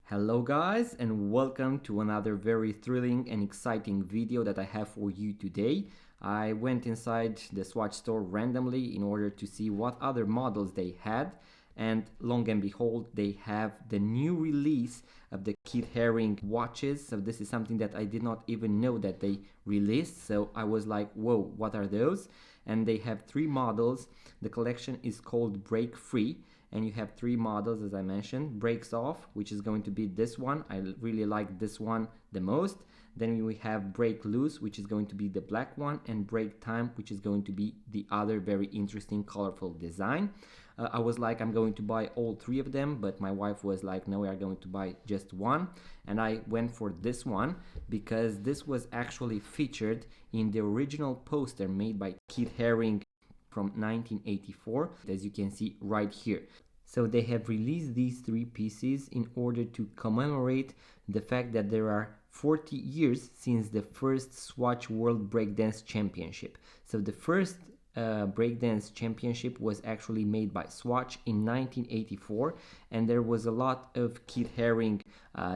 Hello guys, and welcome to another very thrilling and exciting video that I have for you today. I went inside the Swatch store randomly in order to see what other models they had, and long and behold they have the new release of the Keith Haring watches. So this is something that I did not even know that they released, so I was like, whoa, what are those? And they have three models. The collection is called Break Free, and you have three models, as I mentioned. Breaks Off, which is going to be this one. I really like this one the most. Then we have Break Loose, which is going to be the black one, and Break Time, which is going to be the other very interesting colorful design. I was like, I'm going to buy all three of them, but my wife was like, no, we are going to buy just one. And I went for this one because this was actually featured in the original poster made by Keith Haring from 1984, as you can see right here. So they have released these three pieces in order to commemorate the fact that there are 40 years since the first Swatch World Breakdance Championship. So the first breakdance championship was actually made by Swatch in 1984, and there was a lot of Keith Haring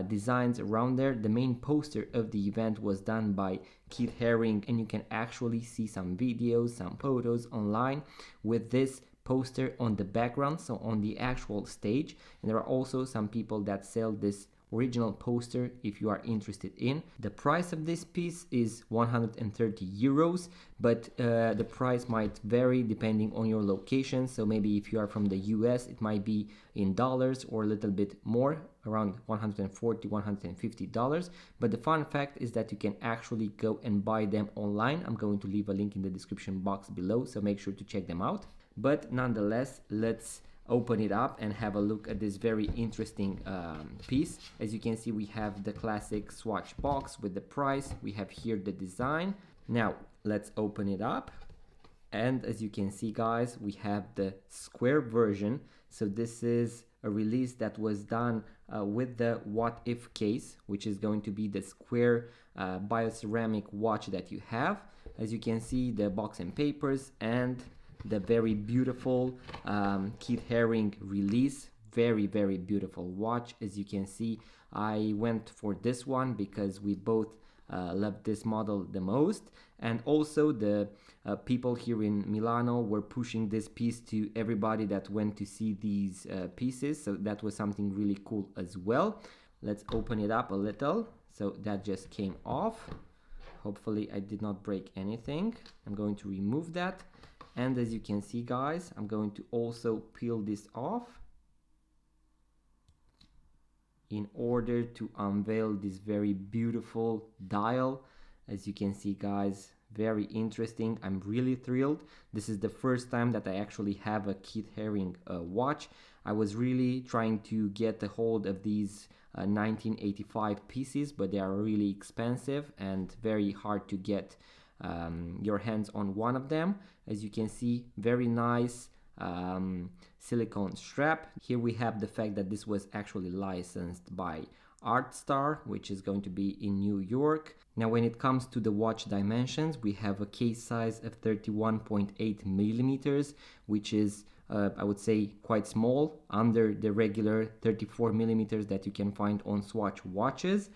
designs around there. The main poster of the event was done by Keith Haring, and you can actually see some videos, some photos online with this poster on the background, so on the actual stage. And there are also some people that sell this original poster if you are interested in. The price of this piece is 130 euros, but the price might vary depending on your location. So maybe if you are from the US, it might be in dollars or a little bit more, around 140, 150 dollars. But the fun fact is that you can actually go and buy them online. I'm going to leave a link in the description box below, so make sure to check them out. But nonetheless, let's open it up and have a look at this very interesting piece. As you can see, we have the classic Swatch box with the price. We have here the design. Now let's open it up, and as you can see, guys, we have the square version. So this is a release that was done with the What If case, which is going to be the square bioceramic watch that you have. As you can see, the box and papers and the very beautiful Keith Haring release. Very beautiful watch. As you can see, I went for this one because we both love this model the most, and also the people here in Milano were pushing this piece to everybody that went to see these pieces, so that was something really cool as well. Let's open it up a little. So that just came off. Hopefully I did not break anything. I'm going to remove that. And as you can see, guys, I'm going to also peel this off in order to unveil this very beautiful dial. As you can see, guys, very interesting. I'm really thrilled. This is the first time that I actually have a Keith Haring watch. I was really trying to get a hold of these 1985 pieces, but they are really expensive and very hard to get your hands on one of them. As you can see, very nice silicone strap. Here we have the fact that this was actually licensed by ArtStar, which is going to be in New York. Now when it comes to the watch dimensions, we have a case size of 31.8 millimeters, which is I would say quite small, under the regular 34 millimeters that you can find on Swatch watches.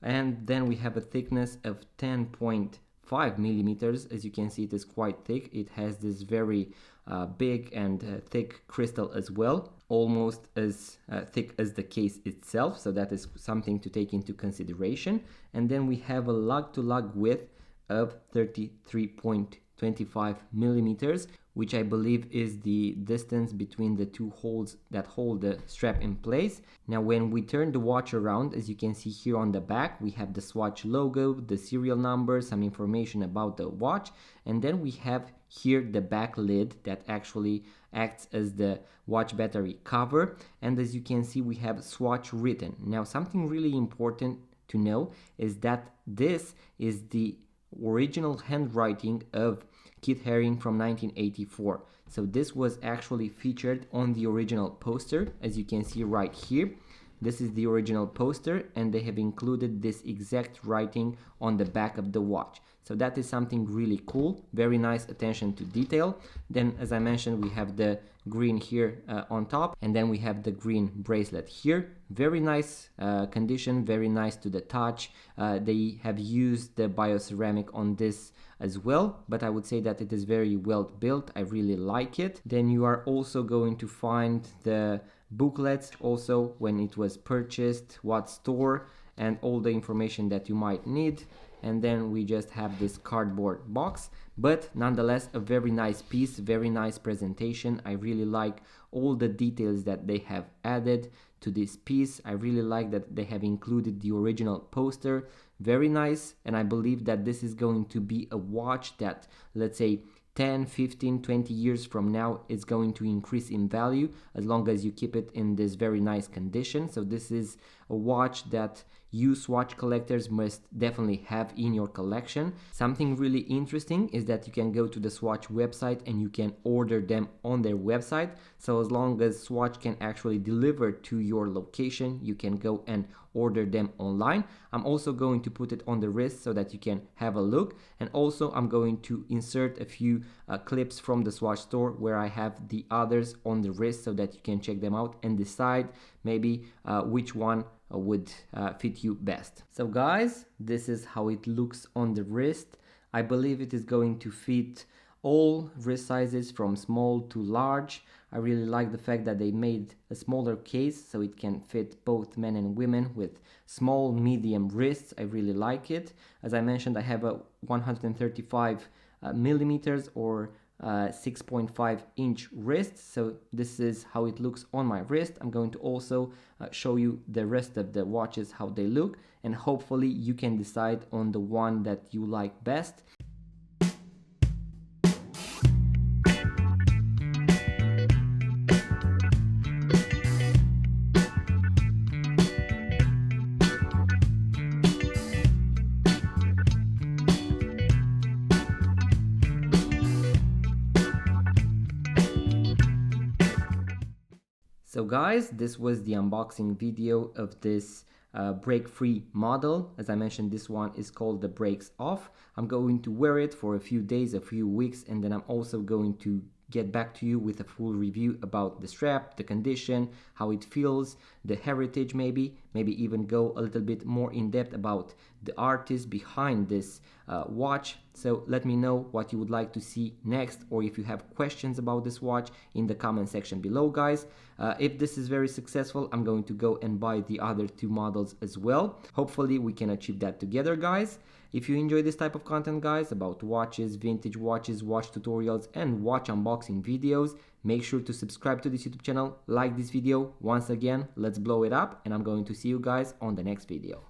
And then we have a thickness of 10.5 millimeters. As you can see, it is quite thick. It has this very big and thick crystal as well, almost as thick as the case itself, so that is something to take into consideration. And then we have a lug-to-lug width of 33.25 millimeters, which I believe is the distance between the two holes that hold the strap in place. Now when we turn the watch around, as you can see here on the back, we have the Swatch logo, the serial number, some information about the watch, and then we have here the back lid that actually acts as the watch battery cover. And as you can see, we have Swatch written. Now something really important to know is that this is the original handwriting of Keith Haring from 1984. So this was actually featured on the original poster, as you can see right here. this is the original poster, and they have included this exact writing on the back of the watch. So that is something really cool, very nice attention to detail. Then, as I mentioned, we have the green here on top, and then we have the green bracelet here. Very nice condition, very nice to the touch. They have used the bioceramic on this as well, but I would say that it is very well built. I really like it. Then you are also going to find the booklets also when it was purchased, what store, and all the information that you might need. And then we just have this cardboard box, but nonetheless a very nice piece, very nice presentation. I really like all the details that they have added to this piece. I really like that they have included the original poster, very nice. And I believe that this is going to be a watch that, let's say, 10, 15, 20 years from now is going to increase in value as long as you keep it in this very nice condition. So this is a watch that you Swatch collectors must definitely have in your collection. Something really interesting is that you can go to the Swatch website and you can order them on their website. So as long as Swatch can actually deliver to your location, you can go and order them online. I'm also going to put it on the wrist so that you can have a look, and also I'm going to insert a few clips from the Swatch store where I have the others on the wrist so that you can check them out and decide maybe which one would fit you best. So guys, this is how it looks on the wrist. I believe it is going to fit all wrist sizes from small to large. I really like the fact that they made a smaller case so it can fit both men and women with small, medium wrists. I really like it. As I mentioned, I have a 135 millimeters or 6.5 inch wrist. So this is how it looks on my wrist. I'm going to also show you the rest of the watches, how they look, and hopefully you can decide on the one that you like best. So guys, this was the unboxing video of this break-free model. As I mentioned, this one is called the Breaks Off. I'm going to wear it for a few days, a few weeks, and then I'm also going to get back to you with a full review about the strap, the condition, how it feels, the heritage, maybe even go a little bit more in depth about the artist behind this watch. So let me know what you would like to see next, or if you have questions about this watch in the comment section below, guys. If this is very successful, I'm going to go and buy the other two models as well. Hopefully we can achieve that together, guys. If you enjoy this type of content, guys, about watches, vintage watches, watch tutorials, and watch unboxing videos, make sure to subscribe to this YouTube channel, like this video. Once again, let's blow it up, and I'm going to see you guys on the next video.